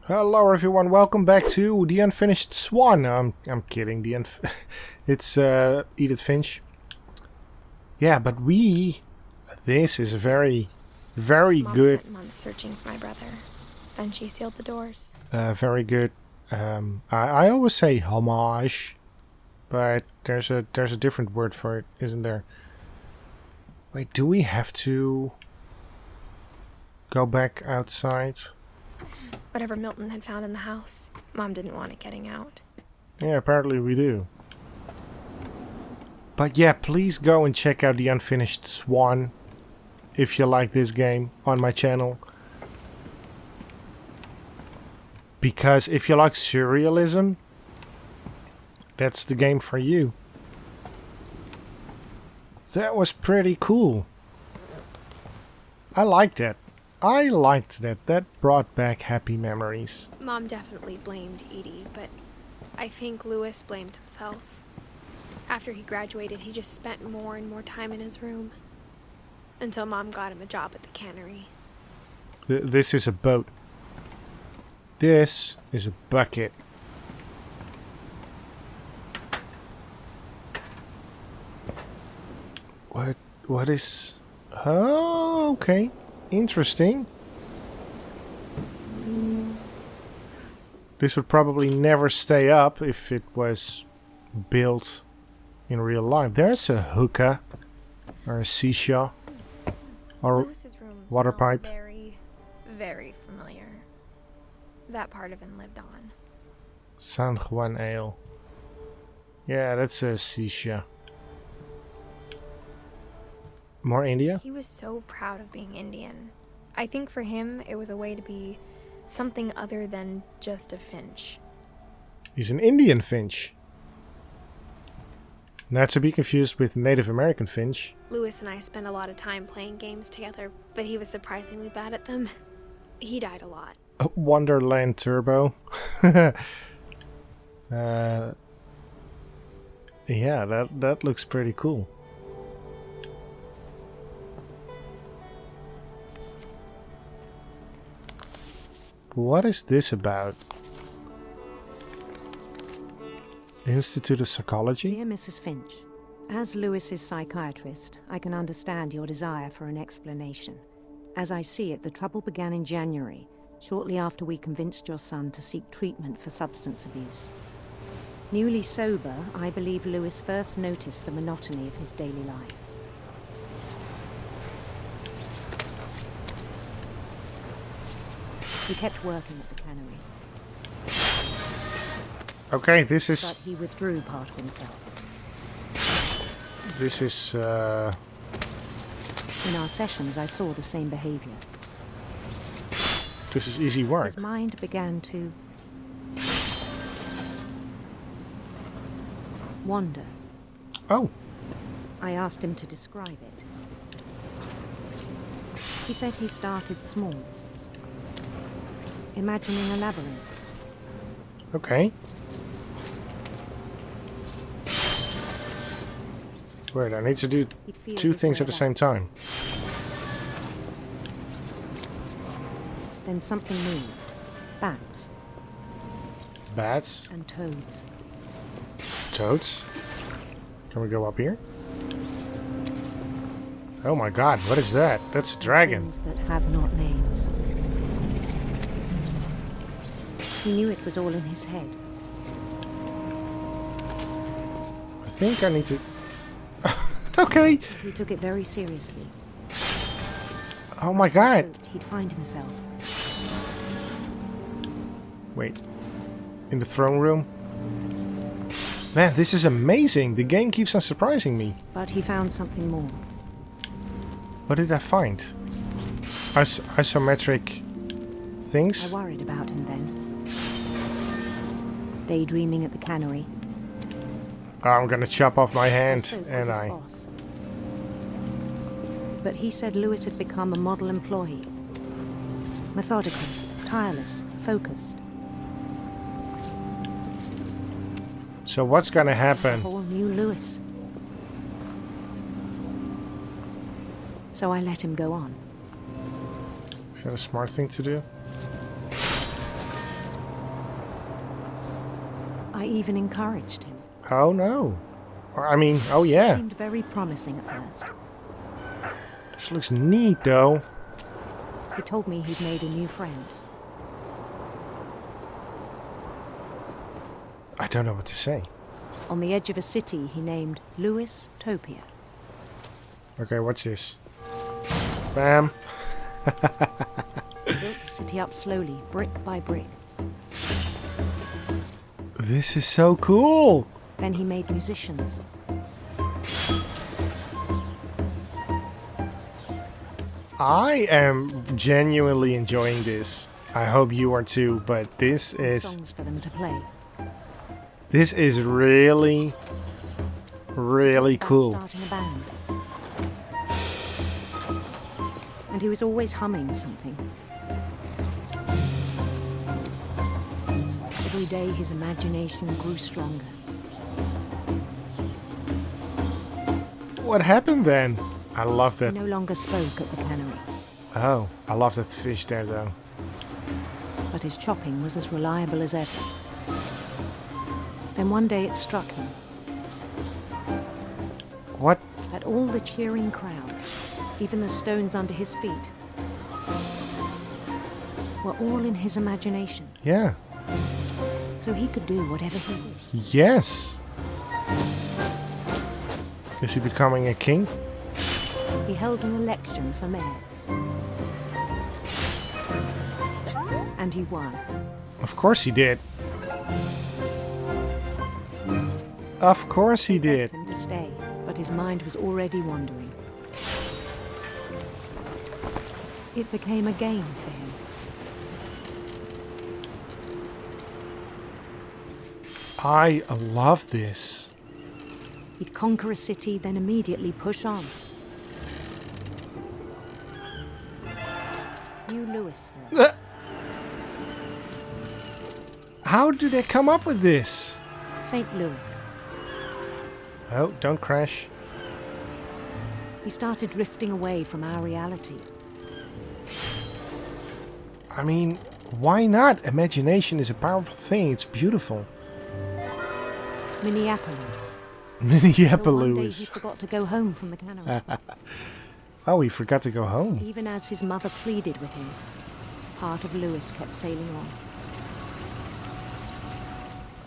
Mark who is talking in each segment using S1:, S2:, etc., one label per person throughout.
S1: Hello everyone, welcome back to The Unfinished Swan. I'm kidding, it's Edith Finch. Yeah, but this is a very
S2: Mom
S1: good...
S2: spent months searching for my brother. Then she sealed the doors.
S1: Very good, I always say homage, but there's a different word for it, isn't there? Wait, do we have to go back outside?
S2: Whatever Milton had found in the house, Mom didn't want it getting out.
S1: Yeah, apparently we do. But yeah, please go and check out The Unfinished Swan if you like this game on my channel. Because if you like surrealism, that's the game for you. That was pretty cool. I liked it. I liked that. That brought back happy memories.
S2: Mom definitely blamed Edie, but I think Louis blamed himself. After he graduated, he just spent more and more time in his room. Until Mom got him a job at the cannery.
S1: This is a boat. This is a bucket. What is... Oh, okay. Interesting. This would probably never stay up if it was built in real life. There's a hookah or a shisha or
S2: Louis's room
S1: water
S2: smelled
S1: pipe.
S2: very, very familiar. That part of him lived on.
S1: San Juan Ale. Yeah, that's a shisha. More India?
S2: He was so proud of being Indian. I think for him, it was a way to be something other than just a Finch.
S1: He's an Indian finch. Not to be confused with Native American finch.
S2: Louis and I spent a lot of time playing games together, but he was surprisingly bad at them. He died a lot.
S1: Wonderland Turbo. Yeah, that looks pretty cool. What is this about? Institute of Psychology?
S3: Dear Mrs. Finch, as Louis's psychiatrist, I can understand your desire for an explanation. As I see it, the trouble began in January, shortly after we convinced your son to seek treatment for substance abuse. Newly sober, I believe Louis first noticed the monotony of his daily life. He kept working at the cannery.
S1: Okay, this is...
S3: But he withdrew part of himself.
S1: This is...
S3: In our sessions, I saw the same behavior.
S1: This is easy work.
S3: His mind began to wander.
S1: Oh.
S3: I asked him to describe it. He said he started small, imagining a labyrinth.
S1: Okay. Wait, I need to do two things at the same time.
S3: Then something moved. Bats.
S1: Bats?
S3: And toads.
S1: Toads? Can we go up here? Oh my god, what is that? That's a dragon.
S3: Things that have not names. He knew it was all in his head.
S1: I think I need to... Okay.
S3: He took it very seriously.
S1: Oh my god.
S3: Hoped he'd find himself.
S1: Wait. In the throne room? Man, this is amazing. The game keeps on surprising me.
S3: But he found something more.
S1: What did I find? Isometric things?
S3: I worried about him then. Daydreaming at the cannery.
S1: I'm gonna chop off my hand,
S3: spoke with
S1: and
S3: his
S1: I...
S3: boss. But he said Louis had become a model employee. Methodical, tireless, focused.
S1: So what's gonna happen?
S3: A whole new Louis. So I let him go on.
S1: Is that a smart thing to do?
S3: I even encouraged him.
S1: Oh no. Or, I mean, oh
S3: He
S1: yeah.
S3: seemed very promising at first.
S1: This looks neat though.
S3: He told me he'd made a new friend.
S1: I don't know what to say.
S3: On the edge of a city he named Lewis Topia.
S1: Okay, what's this? Bam.
S3: He built the city up slowly, brick by brick.
S1: This is so cool.
S3: Then he made musicians.
S1: I am genuinely enjoying this. I hope you are too, but this is
S3: Songs for them to play.
S1: really
S3: About
S1: cool.
S3: Starting a band. And he was always humming something. Every day his imagination grew stronger.
S1: What happened then? I love
S3: He
S1: that.
S3: no longer spoke at the cannery,
S1: Oh, I love that fish there though.
S3: but his chopping was as reliable as ever. Then one day it struck him
S1: What?
S3: that all the cheering crowds, even the stones under his feet, were all in his imagination,
S1: Yeah.
S3: so he could do whatever he wished.
S1: Yes. Is he becoming a king?
S3: He held an election for mayor. And he won.
S1: Of course he did. Of course he did.
S3: Begged him to stay, but his mind was already wandering. It became a game for him.
S1: I love this.
S3: He'd conquer a city, then immediately push on. New Louisville.
S1: How do they come up with this?
S3: St. Louis.
S1: Oh, don't crash.
S3: He started drifting away from our reality.
S1: I mean, why not? Imagination is a powerful thing. It's beautiful.
S3: Minneapolis. Till one day he
S1: Minneapolis.
S3: forgot to go home from the cannery.
S1: Oh, he forgot to go home.
S3: Even as his mother pleaded with him, part of Louis kept sailing on.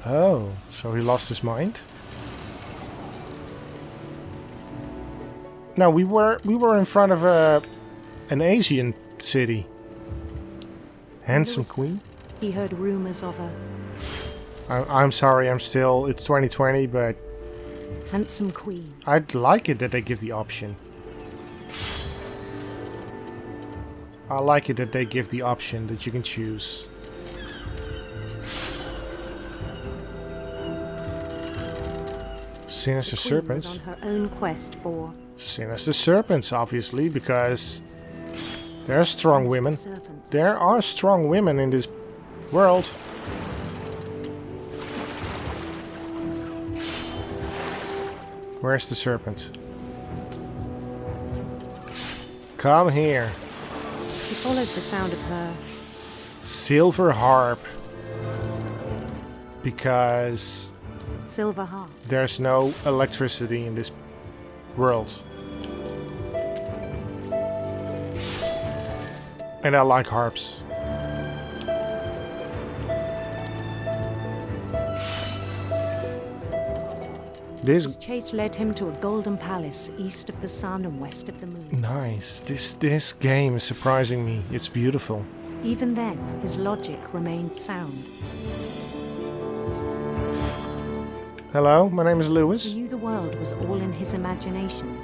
S1: Oh, so he lost his mind? No, we were in front of an Asian city. Handsome queen.
S3: He heard rumors of a
S1: I'm sorry, it's 2020, but
S3: handsome queen.
S1: I'd like it that they give the option. I like it that they give the option that you can choose. Sinister
S3: The queen
S1: serpents.
S3: was on her own quest for
S1: Sinister serpents, obviously, because there are strong
S3: sinister
S1: women.
S3: serpents.
S1: There are strong women in this world. Where's the serpent? Come here.
S3: He followed the sound of her
S1: Silver harp. Because
S3: silver harp.
S1: there's no electricity in this world. And I like harps.
S3: His
S1: This
S3: chase led him to a golden palace east of the sun and west of the moon.
S1: nice. This game is surprising me. It's beautiful.
S3: Even then, his logic remained sound.
S1: Hello, my name is
S3: He
S1: Lewis.
S3: knew the world was all in his imagination.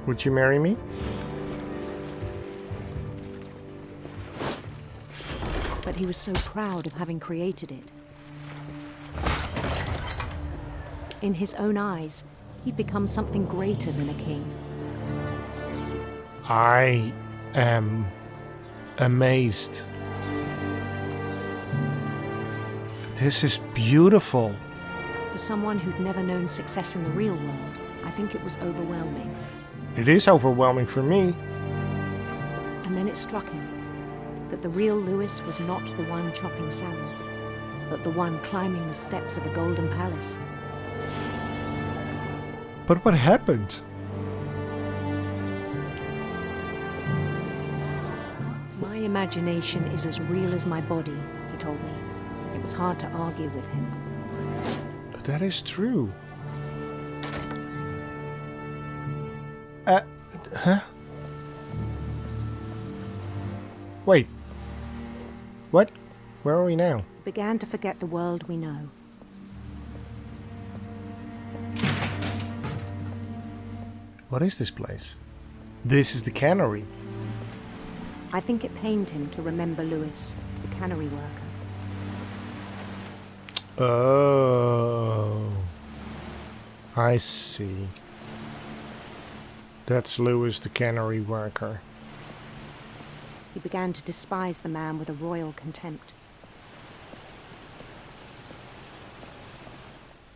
S1: Would you marry me?
S3: But he was so proud of having created it. In his own eyes, he'd become something greater than a king.
S1: I am amazed. This is beautiful.
S3: For someone who'd never known success in the real world, I think it was overwhelming.
S1: It is overwhelming for me.
S3: And then it struck him. that the real Lewis was not the one chopping salmon, but the one climbing the steps of a golden palace.
S1: But what happened?
S3: My imagination is as real as my body, he told me. It was hard to argue with him.
S1: That is true. Huh? Wait. What? Where are we now?
S3: We began to forget the world we know.
S1: What is this place? This is the cannery.
S3: I think it pained him to remember Lewis, the cannery worker.
S1: Oh. I see. That's Lewis, the cannery worker.
S3: He began to despise the man with a royal contempt.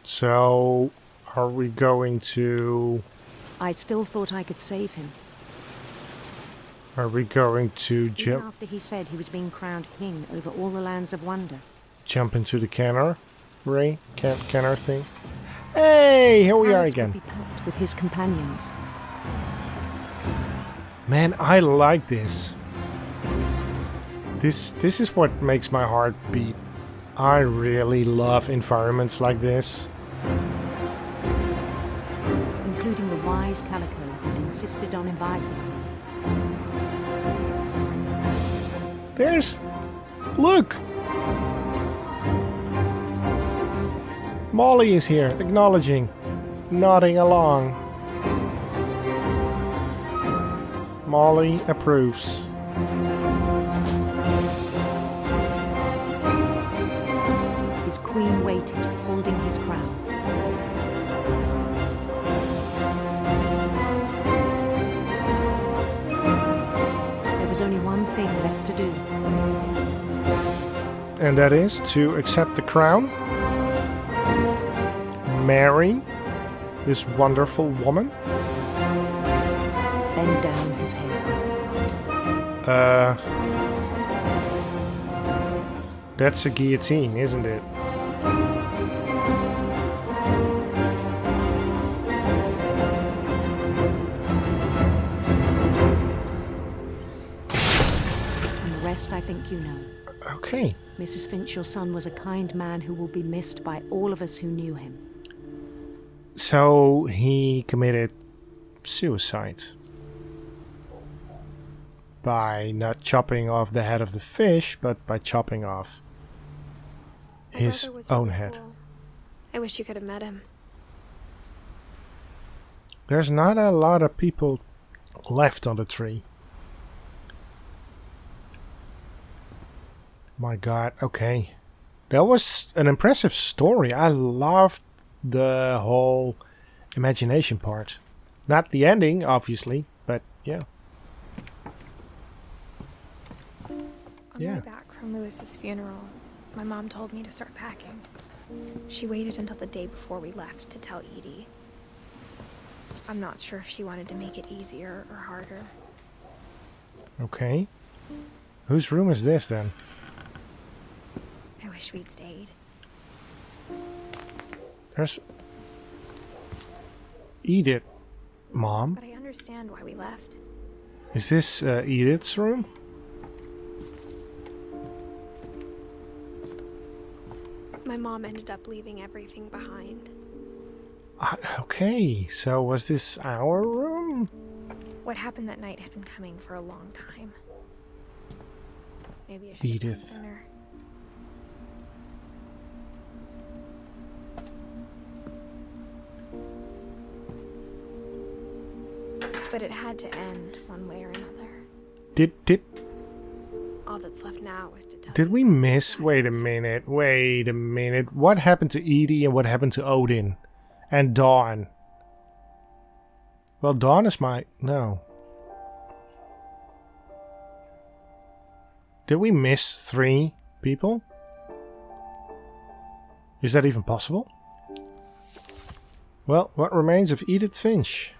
S1: So, are we going to...
S3: I still thought I could save him.
S1: Are we going to
S3: Even
S1: jump
S3: after he said he was being crowned king over all the lands of wonder.
S1: into the canner? Canner thing? Hey, here we are
S3: Paris
S1: again.
S3: would be packed with his companions.
S1: Man, I like this. This is what makes my heart beat. I really love environments like this.
S3: Including the wise Calico who'd insisted on advising me.
S1: There's... Look! Molly is here, acknowledging, nodding along. Molly approves.
S3: His queen waited, holding his crown. There was only one thing left to do.
S1: And that is to accept the crown. Marry this wonderful woman.
S3: Bend down his head.
S1: That's a guillotine, isn't it?
S3: And the rest I think you know.
S1: Okay.
S3: Mrs. Finch, your son was a kind man who will be missed by all of us who knew him.
S1: So he committed suicide. By not chopping off the head of the fish, but by chopping off
S2: My
S1: his
S2: brother was
S1: own
S2: really
S1: head.
S2: cool. I wish you could have met him.
S1: There's not a lot of people left on the tree. My god, okay. That was an impressive story. I loved the whole imagination part. Not the ending, obviously, but yeah.
S2: On the way back from Lewis's funeral, my mom told me to start packing. She waited until the day before we left to tell Edie. I'm not sure if she wanted to make it easier or harder.
S1: Okay. Whose room is this then?
S2: I wish we'd stayed.
S1: There's Edith, Mom.
S2: But I understand why we left.
S1: Is this Edith's room?
S2: My mom ended up leaving everything behind.
S1: Okay, so was this our room?
S2: What happened that night had been coming for a long time. Maybe I should have
S1: Edith.
S2: come sooner. But it had to end one way or another.
S1: Did
S2: All that's left now is to tell
S1: Did
S2: you
S1: we
S2: about
S1: miss?
S2: the
S1: Wait a minute. What happened to Edie and what happened to Odin? And Dawn? Well, Dawn is no. Did we miss 3 people? Is that even possible? Well, what remains of Edith Finch?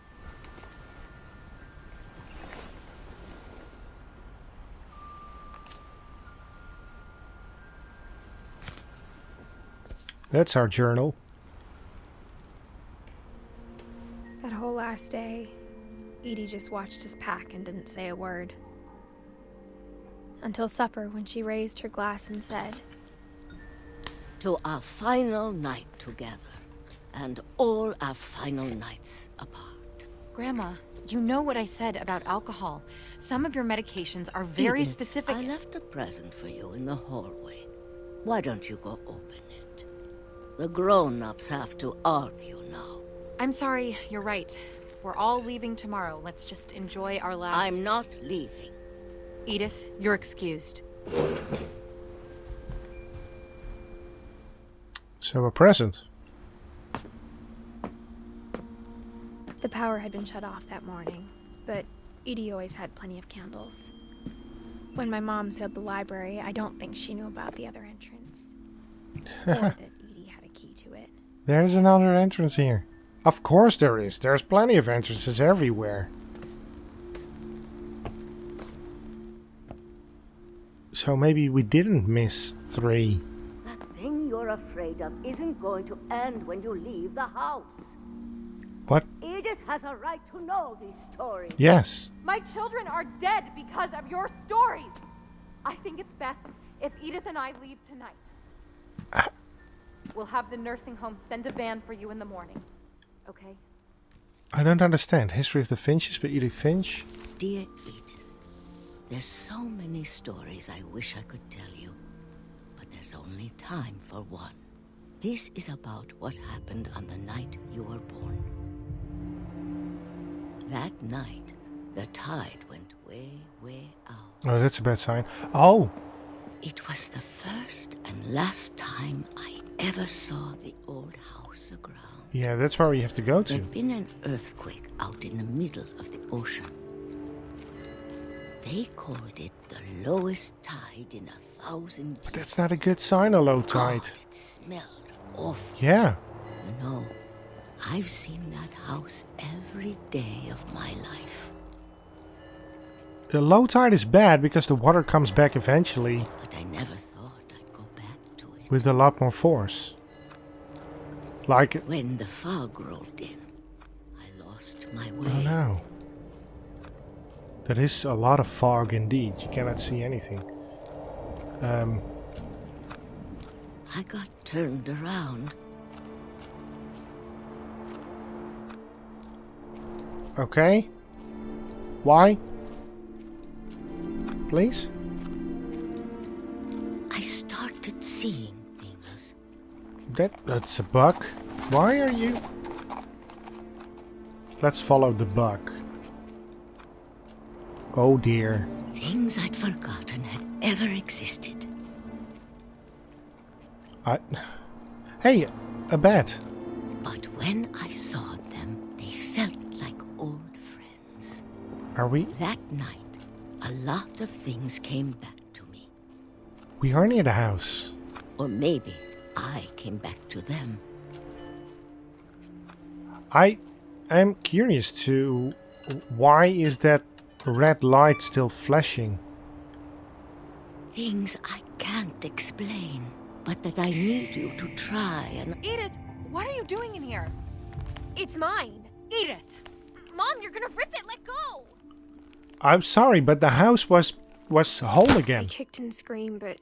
S1: That's our journal.
S2: That whole last day, Edie just watched us pack and didn't say a word. Until supper, when she raised her glass and said,
S4: To our final night together, and all our final nights apart.
S5: Grandma, you know what I said about alcohol. Some of your medications are very
S4: Edith,
S5: specific.
S4: I left a present for you in the hallway. Why don't you go open it? The grown-ups have to argue now.
S5: I'm sorry, you're right. We're all leaving tomorrow. Let's just enjoy our last...
S4: I'm not leaving.
S5: Edith, you're excused.
S1: So a present.
S2: the power had been shut off that morning, but Edie always had plenty of candles. When my mom sealed the library, I don't think she knew about the other entrance. Or that Edie had a key to it.
S1: There's another entrance here. Of course there is. There's plenty of entrances everywhere. So maybe we didn't miss 3.
S4: That thing you're afraid of isn't going to end when you leave the house.
S1: What?
S4: Edith has a right to know these stories.
S1: Yes.
S6: My children are dead because of your stories. I think it's best if Edith and I leave tonight. We'll have the nursing home send a van for you in the morning. Okay?
S1: I don't understand. History of the Finches by Edith Finch?
S4: Dear Edith, there's so many stories I wish I could tell you, but there's only time for one. This is about what happened on the night you were born. That night, the tide went way, way out.
S1: Oh, that's a bad sign. Oh!
S4: It was the first and last time I ever saw the old house aground.
S1: Yeah, that's where we have to go to.
S4: There'd been an earthquake out in the middle of the ocean. They called it the lowest tide in 1,000 years.
S1: But that's not a good sign, a low tide.
S4: God, it smelled awful.
S1: Yeah.
S4: You know, I've seen that house every day of my life.
S1: The low tide is bad because the water comes back eventually
S4: But I never thought I'd go back to it.
S1: with a lot more force. Like,
S4: When the fog rolled in, I lost my way.
S1: oh no. That is a lot of fog indeed. You cannot see anything.
S4: I got turned around.
S1: Okay. Why? Please?
S4: I started seeing things.
S1: That's a bug. Why are you... Let's follow the bug. Oh dear.
S4: Things I'd forgotten had ever existed.
S1: Hey, a bat.
S4: But when I saw them, they felt like old friends.
S1: Are we...
S4: That night, a lot of things came back to me.
S1: We are near the house.
S4: Or maybe I came back to them.
S1: I am curious to... Why is that red light still flashing?
S4: Things I can't explain, but that I need you to try and...
S5: Edith, what are you doing in here?
S2: It's mine.
S5: Edith!
S2: Mom, you're gonna rip it. Let go.
S1: I'm sorry, but the house was whole
S2: I
S1: again.
S2: kicked and screamed, but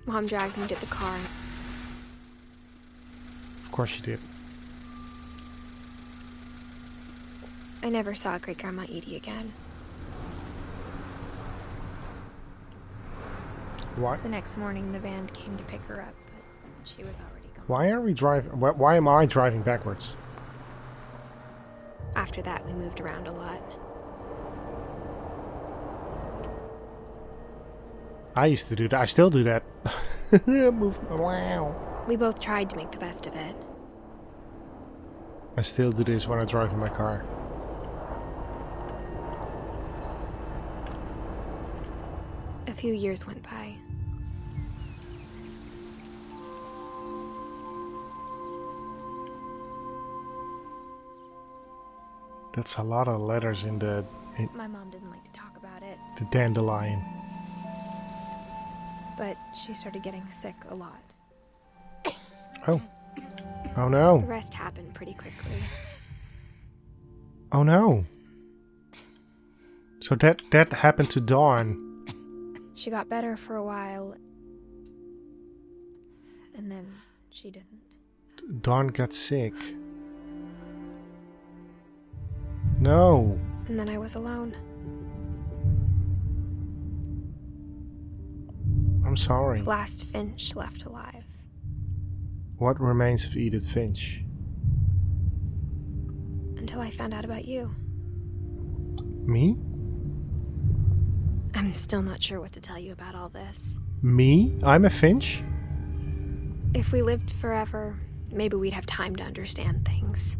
S2: Mom dragged me to the car.
S1: Of course she did.
S2: I never saw Great Grandma Edie again.
S1: Why?
S2: The next morning, the van came to pick her up, but she was already gone.
S1: Why are we driving? Why am I driving backwards?
S2: After that, we moved around a lot.
S1: I used to do that. I still do that. Move. Wow.
S2: We both tried to make the best of it.
S1: I still do this when I drive in my car.
S2: A few years went by.
S1: That's a lot of letters in the
S2: My mom didn't like to talk about it,
S1: dandelion.
S2: but she started getting sick a lot.
S1: Oh. Oh no.
S2: The rest happened pretty quickly.
S1: Oh no. So that happened to Dawn.
S2: She got better for a while, and then she didn't.
S1: Dawn got sick. No.
S2: And then I was alone.
S1: I'm sorry.
S2: The last Finch left alive.
S1: What remains of Edith Finch?
S2: Until I found out about you.
S1: Me?
S2: I'm still not sure what to tell you about all this.
S1: Me? I'm a Finch?
S2: If we lived forever, maybe we'd have time to understand things.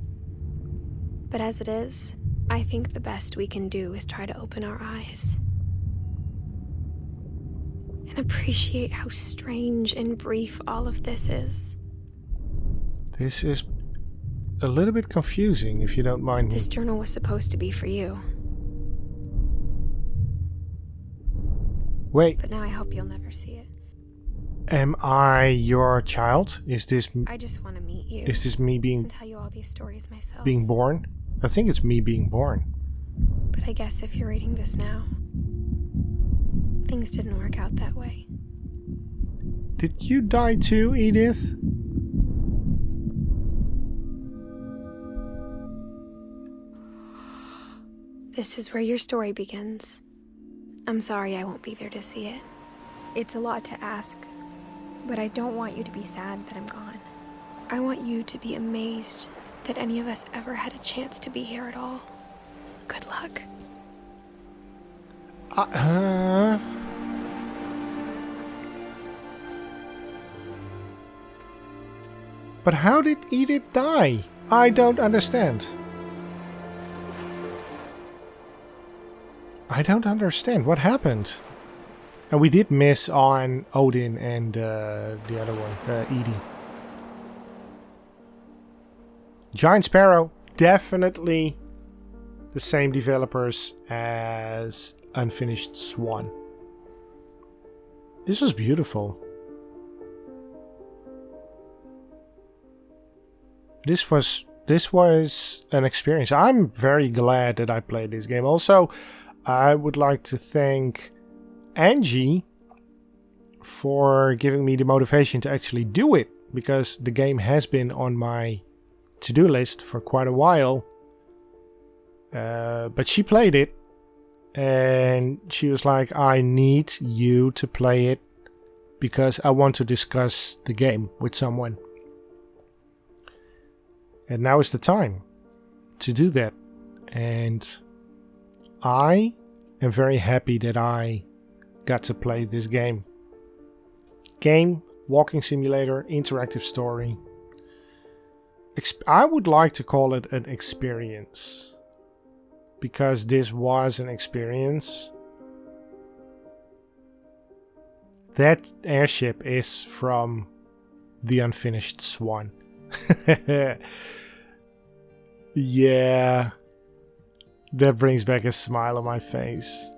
S2: But as it is, I think the best we can do is try to open our eyes. And appreciate how strange and brief all of this is.
S1: This is a little bit confusing, if you don't mind me.
S2: This journal was supposed to be for you.
S1: Wait,
S2: But now I hope you'll never see it.
S1: am I your child? Is this
S2: I just want to meet you.
S1: is this me
S2: And tell you all these stories myself.
S1: being born? I think it's me being born.
S2: But I guess if you're reading this now, things didn't work out that way.
S1: Did you die too, Edith?
S2: This is where your story begins. I'm sorry I won't be there to see it. It's a lot to ask, but I don't want you to be sad that I'm gone. I want you to be amazed that any of us ever had a chance to be here at all. Good luck.
S1: But how did Edith die? I don't understand. I don't understand. What happened? And we did miss on Odin and the other one, Edie. Giant Sparrow, definitely the same developers as Unfinished Swan. This was beautiful. This was an experience. I'm very glad that I played this game. Also, I would like to thank Angie for giving me the motivation to actually do it, because the game has been on my to-do list for quite a while. But she played it and she was like, I need you to play it because I want to discuss the game with someone. And now is the time to do that. And I am very happy that I got to play this game. Game, walking simulator, interactive story. I would like to call it an experience, because this was an experience. That airship is from the Unfinished Swan. Yeah, that brings back a smile on my face.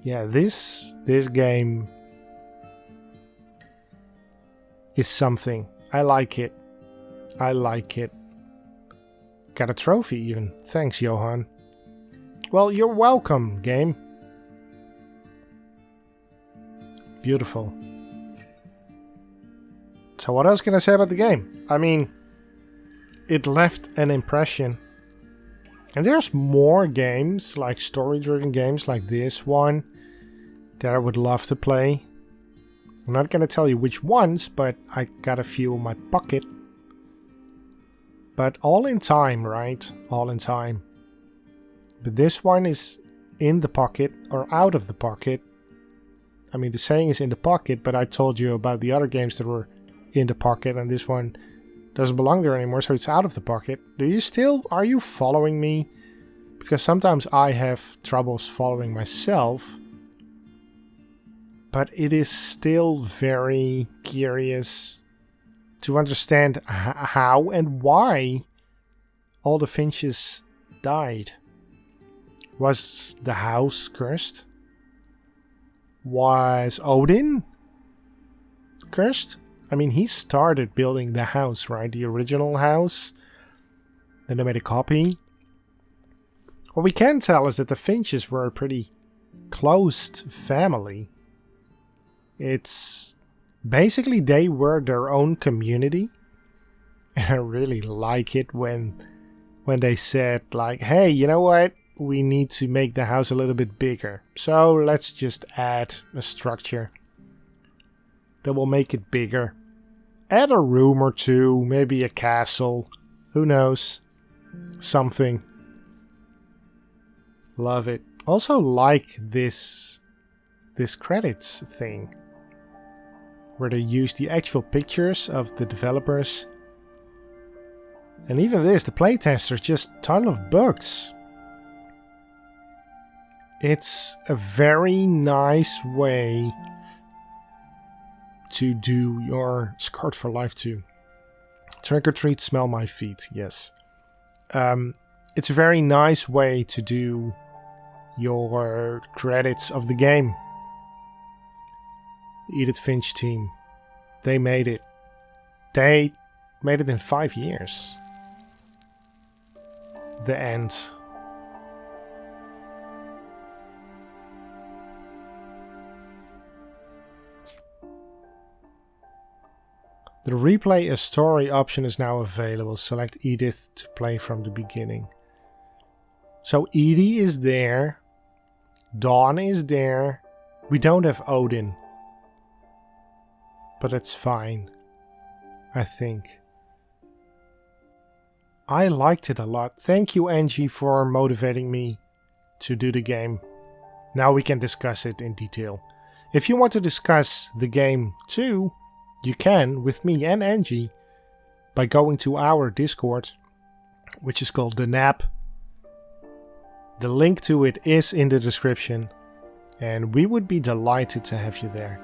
S1: Yeah, this game is something. I like it. I like it. Got a trophy even. Thanks, Johan. Well, you're welcome, game. Beautiful. So what else can I say about the game? I mean, it left an impression. And there's more games, like story-driven games like this one, that I would love to play. I'm not gonna tell you which ones, but I got a few in my pocket. But all in time, right? All in time. But this one is in the pocket, or out of the pocket. I mean, the saying is in the pocket, but I told you about the other games that were in the pocket, and this one doesn't belong there anymore, so it's out of the pocket. Are you following me? Because sometimes I have troubles following myself. But it is still very curious to understand how and why all the Finches died. Was the house cursed? Was Odin cursed? I mean, he started building the house, right? The original house. Then they made a copy. What we can tell is that the Finches were a pretty closed family. It's basically they were their own community. And I really like it when they said like, hey, you know what? We need to make the house a little bit bigger. So let's just add a structure that will make it bigger. Add a room or two, maybe a castle. Who knows? Something. Love it. Also like this credits thing. Where they use the actual pictures of the developers. And even this, the playtesters, just ton of books. It's a very nice way to do your Scarred for Life too. Trick or treat, smell my feet, yes. It's a very nice way to do your credits of the game. The Edith Finch team, they made it. They made it in 5 years. The end. The replay a story option is now available. Select Edith to play from the beginning. So Edie is there. Dawn is there. We don't have Odin. But it's fine. I think. I liked it a lot. Thank you, Angie, for motivating me to do the game. Now we can discuss it in detail. If you want to discuss the game too, you can with me and Angie by going to our Discord, which is called The Nap. The link to it is in the description, and we would be delighted to have you there.